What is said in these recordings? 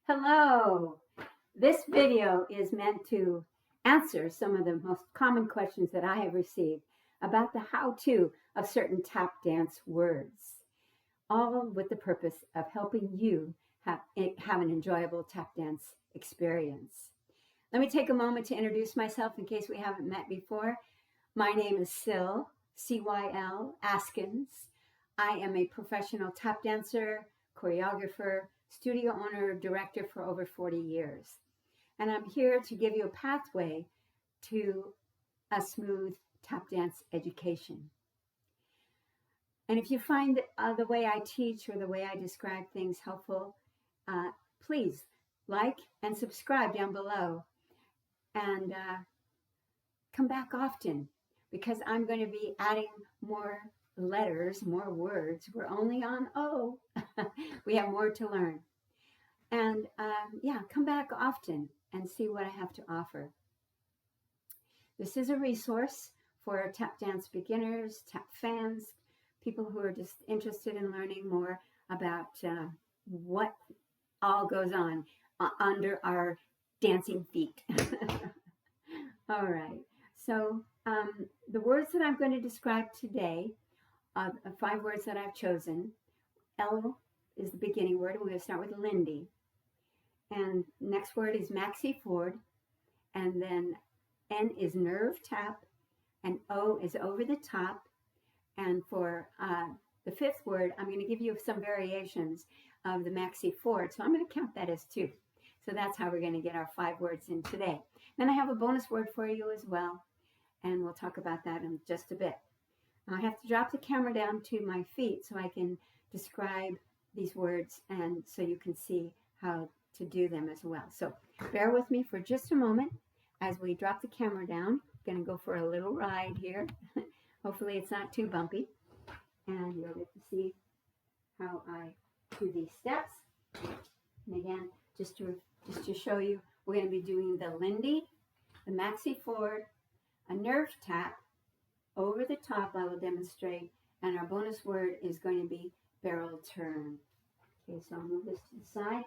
Hello! This video is meant to answer some of the most common questions that I have received about the how-to of certain tap dance words, all with the purpose of helping you have an enjoyable tap dance experience. Let me take a moment to introduce myself in case we haven't met before. My name is Syl, C-Y-L, Askins. I am a professional tap dancer, choreographer, studio owner, director for over 40 years. And I'm here to give you a pathway to a smooth tap dance education. And if you find the way I teach or the way I describe things helpful, please like and subscribe down below. And come back often, because I'm going to be adding more letters, more words. We're only on O. We have more to learn. And yeah, come back often and see what I have to offer. This is a resource for tap dance beginners, tap fans, people who are just interested in learning more about what all goes on under our dancing feet. All right. So the words that I'm going to describe today, 5 words that I've chosen. L is the beginning word. We're going to start with Lindy. And next word is Maxie Ford. And then N is nerve tap. And O is over the top. And for the 5th word, I'm going to give you some variations of the Maxie Ford. So I'm going to count that as 2. So that's how we're going to get our 5 words in today. Then I have a bonus word for you as well. And we'll talk about that in just a bit. I have to drop the camera down to my feet so I can describe these words and so you can see how to do them as well. So bear with me for just a moment as we drop the camera down. I'm going to go for a little ride here. Hopefully it's not too bumpy. And you'll get to see how I do these steps. And again, just to show you, we're going to be doing the Lindy, the Maxie Ford, a nerve tap, over the top I will demonstrate, and our bonus word is going to be barrel turn. Okay, so I'll move this to the side,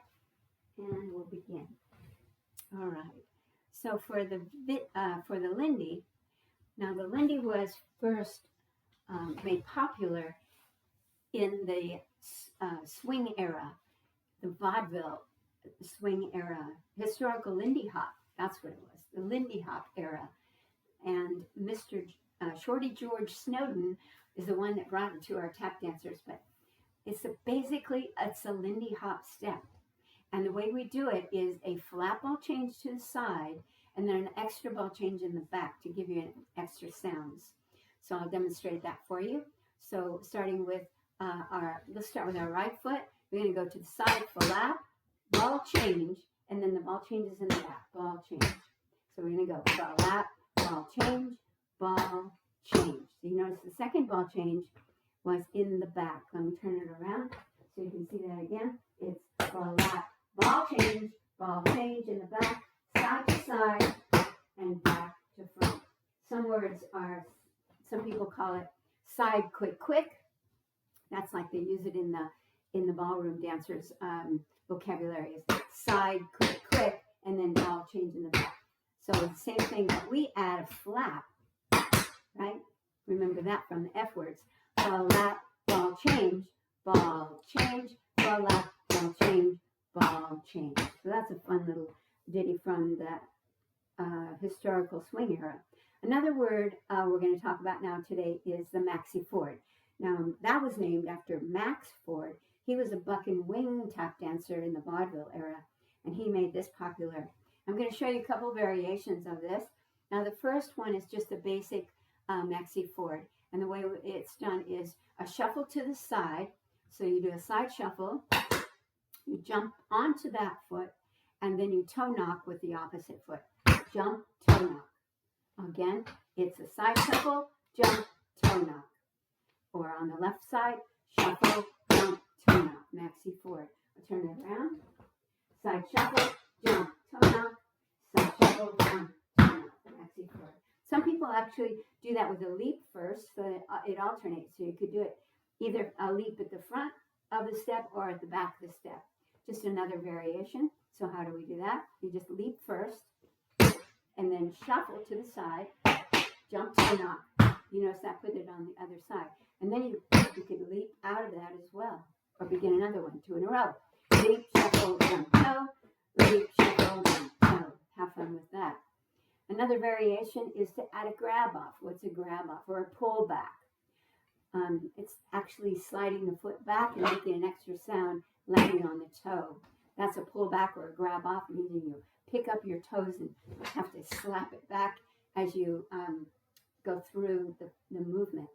and we'll begin. All right. So for the Lindy, now the Lindy was first made popular in the swing era, the vaudeville swing era, historical Lindy Hop. That's what it was, the Lindy Hop era. And Mr. Shorty George Snowden is the one that brought it to our tap dancers. But it's basically a Lindy Hop step. And the way we do it is a flat ball change to the side and then an extra ball change in the back to give you extra sounds. So I'll demonstrate that for you. So starting with let's start with our right foot. We're going to go to the side, flat, ball change, and then the ball change is in the back, ball change. So we're going to go flat, ball change, ball change. So you notice the second ball change was in the back. Let me turn it around so you can see that again. It's flat, ball change in the back, side to side, and back to front. Some people call it side quick quick. That's like they use it in the ballroom dancers vocabulary, is side quick quick, and then ball change in the back. So the same thing, but we add a flap, right? Remember that from the F words. Flat, ball change, ball change, flat, ball change, ball change. So that's a fun little ditty from that historical swing era. Another word we're going to talk about now today is the Maxie Ford. Now, that was named after Max Ford. He was a buck and wing tap dancer in the vaudeville era, and he made this popular. I'm going to show you a couple variations of this. Now, the first one is just a basic Maxie Ford, and the way it's done is a shuffle to the side. So you do a side shuffle, you jump onto that foot, and then you toe knock with the opposite foot. Jump, toe knock. Again, it's a side shuffle, jump, toe knock. Or on the left side, shuffle, jump, toe knock. Maxie Ford. I'll turn it around. Side shuffle, jump, toe knock. Side shuffle, jump, toe knock. Maxie Ford. Some people actually do that with a leap first, so that it alternates. So you could do it either a leap at the front of the step or at the back of the step. Just another variation. So how do we do that? You just leap first, and then shuffle to the side, jump to the knock. You notice that, put it on the other side. And then you could leap out of that as well, or begin another one, 2 in a row. Leap, shuffle, jump, toe. Leap, shuffle, jump, toe. Have fun with that. Another variation is to add a grab off. What's a grab off? Or a pull back. It's actually sliding the foot back and making an extra sound, landing on the toe. That's a pull back or a grab off, meaning you pick up your toes and have to slap it back as you go through the movement.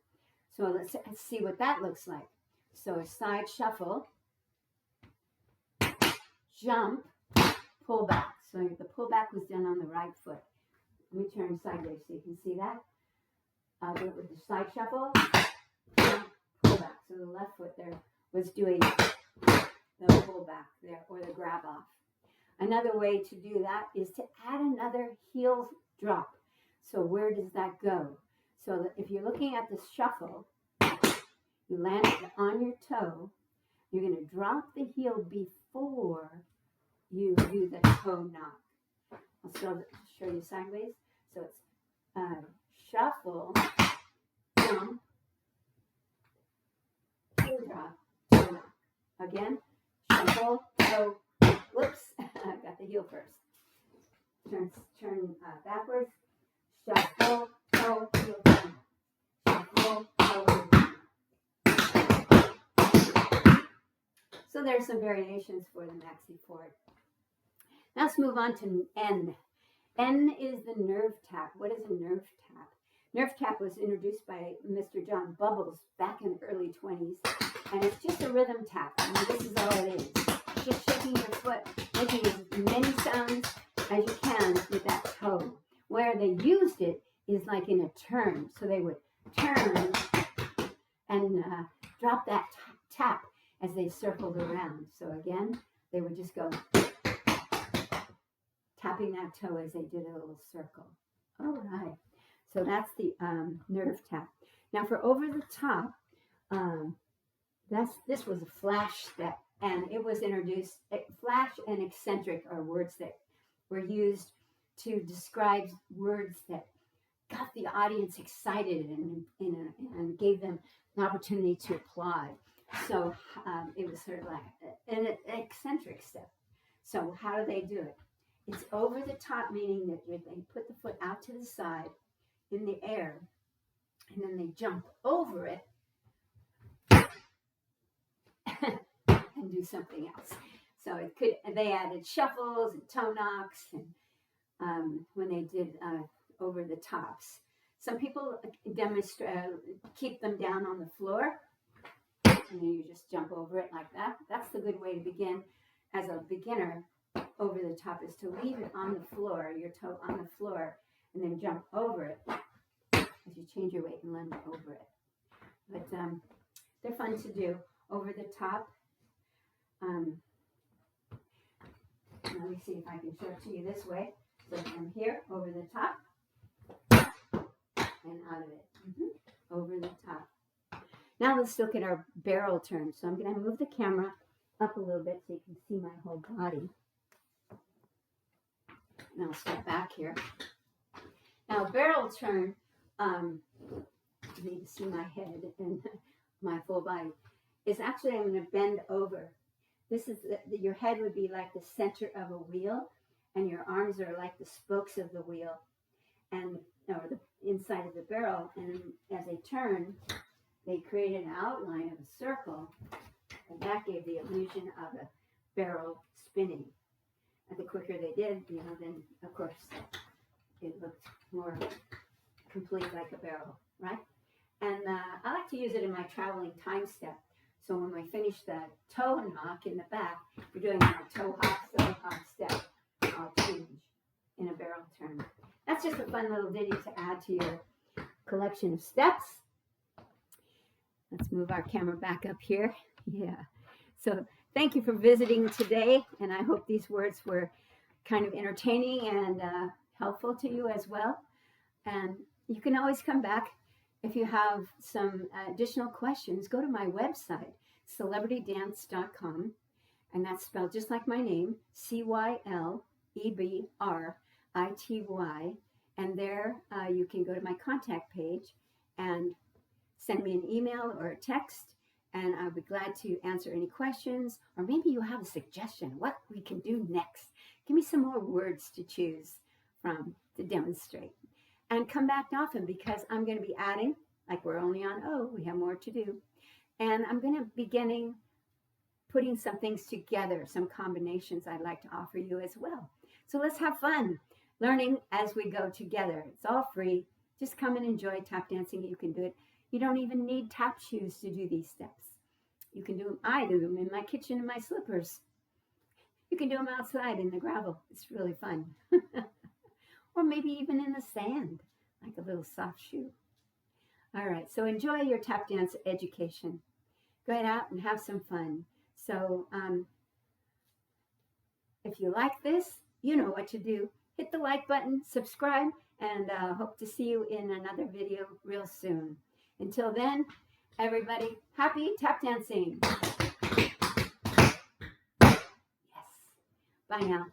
So let's see what that looks like. So a side shuffle, jump, pull back. So the pull back was done on the right foot. Let me turn sideways so you can see that. I'll do it with the side shuffle, jump, pull back. So the left foot there was doing the pull back there, or the grab off. Another way to do that is to add another heel drop. So where does that go? So if you're looking at the shuffle, you land it on your toe. You're going to drop the heel before you do the toe knock. I'll show you sideways. So it's shuffle, jump, heel drop, toe knock. Again, shuffle, toe, whoops, I got the heel first. Turn backwards, shuffle, toe, heel, toe. Shuffle, toe, heel. So there's some variations for the Maxie Ford. Now let's move on to N. N is the nerve tap. What is a nerve tap? Nerve tap was introduced by Mr. John Bubbles back in the early 20s, and it's just a rhythm tap. I mean, this is all it is. Just shaking your foot, making as many sounds as you can with that toe. Where they used it is like in a turn. So they would turn and drop that tap as they circled around. So again, they would just go tapping that toe as they did a little circle. All right. So that's the nerve tap. Now for over the top, this was a flash step, and it was introduced. Flash and eccentric are words that were used to describe words that got the audience excited and gave them an opportunity to applaud. So it was sort of like an eccentric step. So how do they do it? It's over the top, meaning that they put the foot out to the side in the air, and then they jump over it and do something else. So they added shuffles and toe knocks, and when they did over the tops. Some people keep them down on the floor, and then you just jump over it like that. That's the good way to begin as a beginner. Over the top is to leave it on the floor, your toe on the floor, and then jump over it as you change your weight and land over it. But they're fun to do. Over the top. Let me see if I can show it to you this way. So from here, over the top, and out of it. Over the top. Now let's look at our barrel turn. So I'm going to move the camera up a little bit so you can see my whole body. Now I'll step back here. Now barrel turn, you need to see my head and my full body, is actually I'm going to bend over. This is your head would be like the center of a wheel, and your arms are like the spokes of the wheel, and or the inside of the barrel. And as they turn, they created an outline of a circle, and that gave the illusion of a barrel spinning. And the quicker they did, then of course it looked more complete like a barrel, right? And I like to use it in my traveling time step. So when I finish the toe knock in the back, you're doing a toe hop step. I'll change in a barrel turn. That's just a fun little ditty to add to your collection of steps. Let's move our camera back up here. Yeah. So thank you for visiting today, and I hope these words were kind of entertaining and helpful to you as well. And you can always come back if you have some additional questions. Go to my website, celebritydance.com, and that's spelled just like my name, Cylebryty. And there you can go to my contact page and send me an email or a text, and I'll be glad to answer any questions, or maybe you have a suggestion what we can do next. Give me some more words to choose from to demonstrate. And come back often, because I'm going to be adding, like we're only on O, we have more to do. And I'm going to be putting some things together, some combinations I'd like to offer you as well. So let's have fun learning as we go together. It's all free. Just come and enjoy tap dancing. You can do it. You don't even need tap shoes to do these steps. You can do them. I do them in my kitchen in my slippers. You can do them outside in the gravel. It's really fun. Or maybe even in the sand, like a little soft shoe. All right, so enjoy your tap dance education. Go out and have some fun. So if you like this, you know what to do. Hit the like button, subscribe, and hope to see you in another video real soon. Until then, everybody, happy tap dancing. Yes. Bye now.